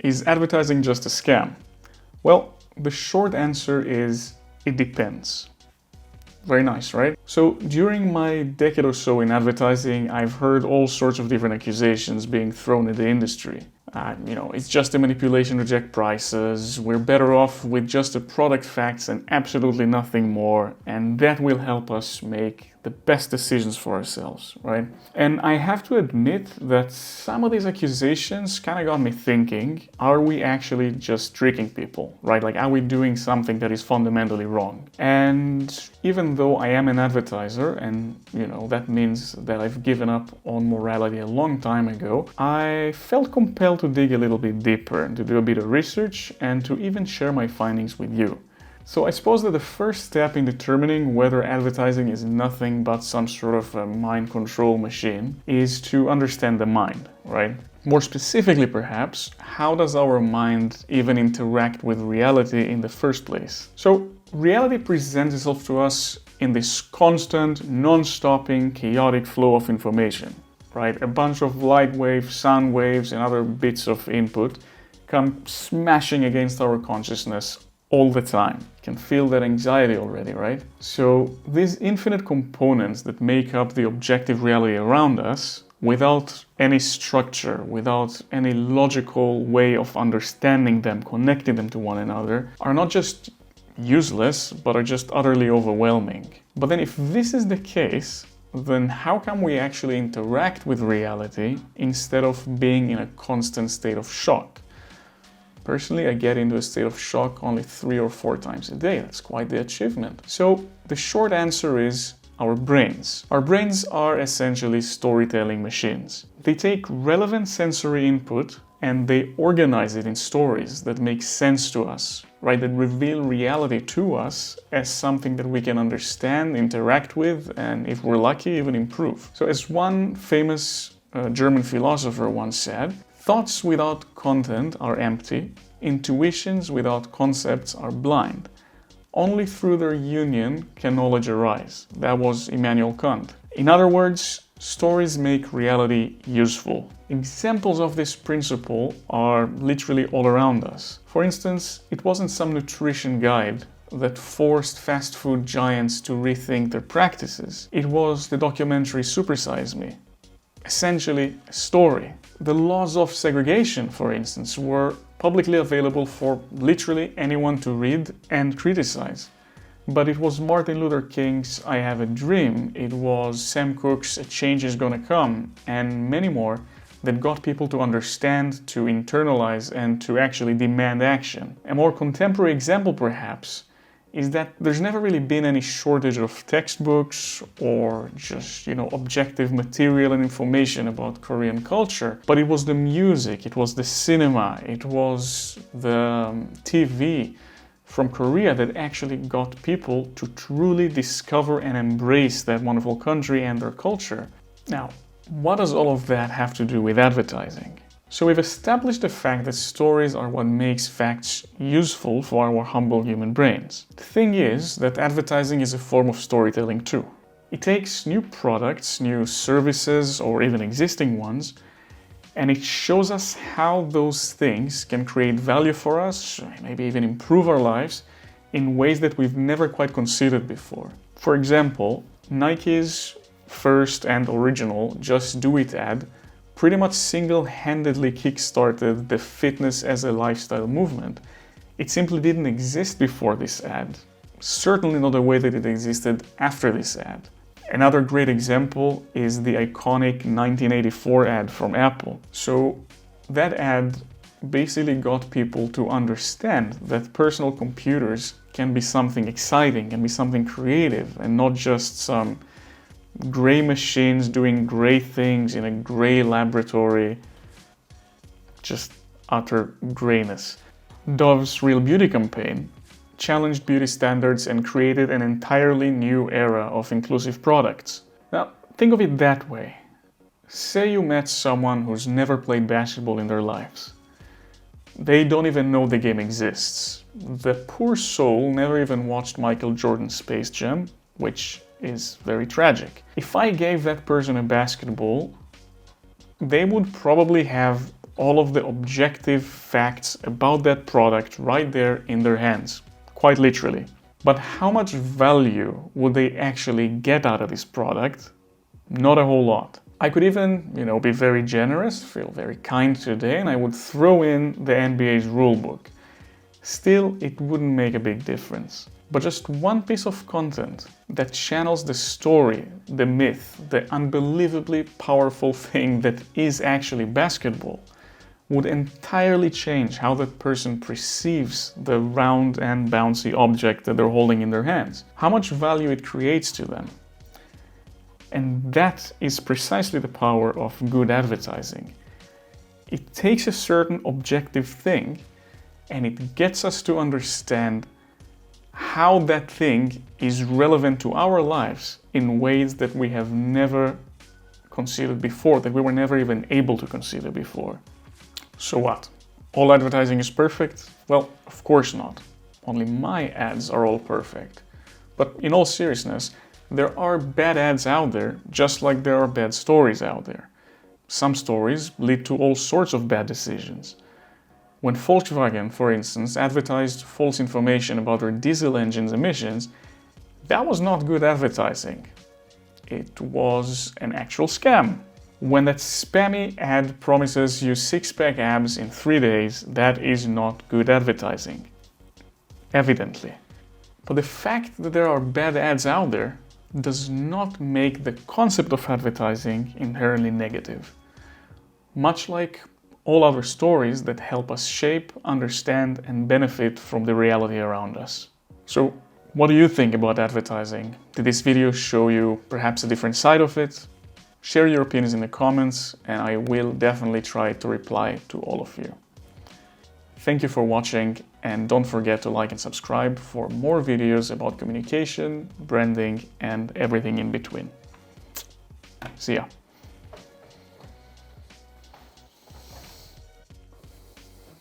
Is advertising just a scam? Well, the short answer is it depends. Very nice, right? So during my decade or so in advertising, I've heard all sorts of different accusations being thrown at the industry. It's just a manipulation to jack prices, we're better off with just the product facts and absolutely nothing more, and that will help us make the best decisions for ourselves, right? And I have to admit that some of these accusations kind of got me thinking, are we actually just tricking people, right? Like, are we doing something that is fundamentally wrong? And even though I am an advertiser, and that means that I've given up on morality a long time ago, I felt compelled to dig a little bit deeper and to do a bit of research and to even share my findings with you. So I suppose that the first step in determining whether advertising is nothing but some sort of a mind control machine is to understand the mind, right? More specifically, perhaps, how does our mind even interact with reality in the first place? So reality presents itself to us in this constant, non-stopping, chaotic flow of information, right? A bunch of light waves, sound waves, and other bits of input come smashing against our consciousness all the time. You can feel that anxiety already, right? So these infinite components that make up the objective reality around us, without any structure, without any logical way of understanding them, connecting them to one another, are not just useless, but are just utterly overwhelming. But then if this is the case, then how come we actually interact with reality instead of being in a constant state of shock? Personally, I get into a state of shock only 3 or 4 times a day. That's quite the achievement. So the short answer is our brains. Our brains are essentially storytelling machines. They take relevant sensory input and they organize it in stories that make sense to us, right? That reveal reality to us as something that we can understand, interact with, and if we're lucky, even improve. So as one famous German philosopher once said, thoughts without content are empty, intuitions without concepts are blind. Only through their union can knowledge arise. That was Immanuel Kant. In other words, stories make reality useful. Examples of this principle are literally all around us. For instance, it wasn't some nutrition guide that forced fast food giants to rethink their practices. It was the documentary Super Size Me. Essentially, a story. The laws of segregation, for instance, were publicly available for literally anyone to read and criticize. But it was Martin Luther King's I Have a Dream, it was Sam Cooke's A Change Is Gonna Come, and many more that got people to understand, to internalize, and to actually demand action. A more contemporary example, perhaps, is that there's never really been any shortage of textbooks or just, objective material and information about Korean culture. But it was the music, it was the cinema, it was the TV from Korea that actually got people to truly discover and embrace that wonderful country and their culture. Now, what does all of that have to do with advertising? So we've established the fact that stories are what makes facts useful for our humble human brains. The thing is that advertising is a form of storytelling too. It takes new products, new services, or even existing ones, and it shows us how those things can create value for us, maybe even improve our lives, in ways that we've never quite considered before. For example, Nike's first and original Just Do It ad pretty much single-handedly kickstarted the fitness as a lifestyle movement. It simply didn't exist before this ad. Certainly not the way that it existed after this ad. Another great example is the iconic 1984 ad from Apple. So that ad basically got people to understand that personal computers can be something exciting, can be something creative, and not just some gray machines doing gray things in a gray laboratory. Just utter grayness. Dove's Real Beauty campaign challenged beauty standards and created an entirely new era of inclusive products. Now, think of it that way. Say you met someone who's never played basketball in their lives. They don't even know the game exists. The poor soul never even watched Michael Jordan's Space Jam, which is very tragic. If I gave that person a basketball, they would probably have all of the objective facts about that product right there in their hands, quite literally. But how much value would they actually get out of this product? Not a whole lot. I could even, be very generous, feel very kind today, and I would throw in the NBA's rulebook. Still, it wouldn't make a big difference. But just one piece of content that channels the story, the myth, the unbelievably powerful thing that is actually basketball would entirely change how that person perceives the round and bouncy object that they're holding in their hands, how much value it creates to them. And that is precisely the power of good advertising. It takes a certain objective thing and it gets us to understand how that thing is relevant to our lives in ways that we have never considered before, that we were never even able to consider before. So what? All advertising is perfect? Well, of course not. Only my ads are all perfect. But in all seriousness, there are bad ads out there, just like there are bad stories out there. Some stories lead to all sorts of bad decisions. When Volkswagen, for instance, advertised false information about their diesel engine's emissions, that was not good advertising. It was an actual scam. When that spammy ad promises you six-pack abs in 3 days, that is not good advertising. Evidently. But the fact that there are bad ads out there does not make the concept of advertising inherently negative. Much like all other stories that help us shape, understand, and benefit from the reality around us. So, what do you think about advertising? Did this video show you perhaps a different side of it? Share your opinions in the comments, and I will definitely try to reply to all of you. Thank you for watching, and don't forget to like and subscribe for more videos about communication, branding, and everything in between. See ya.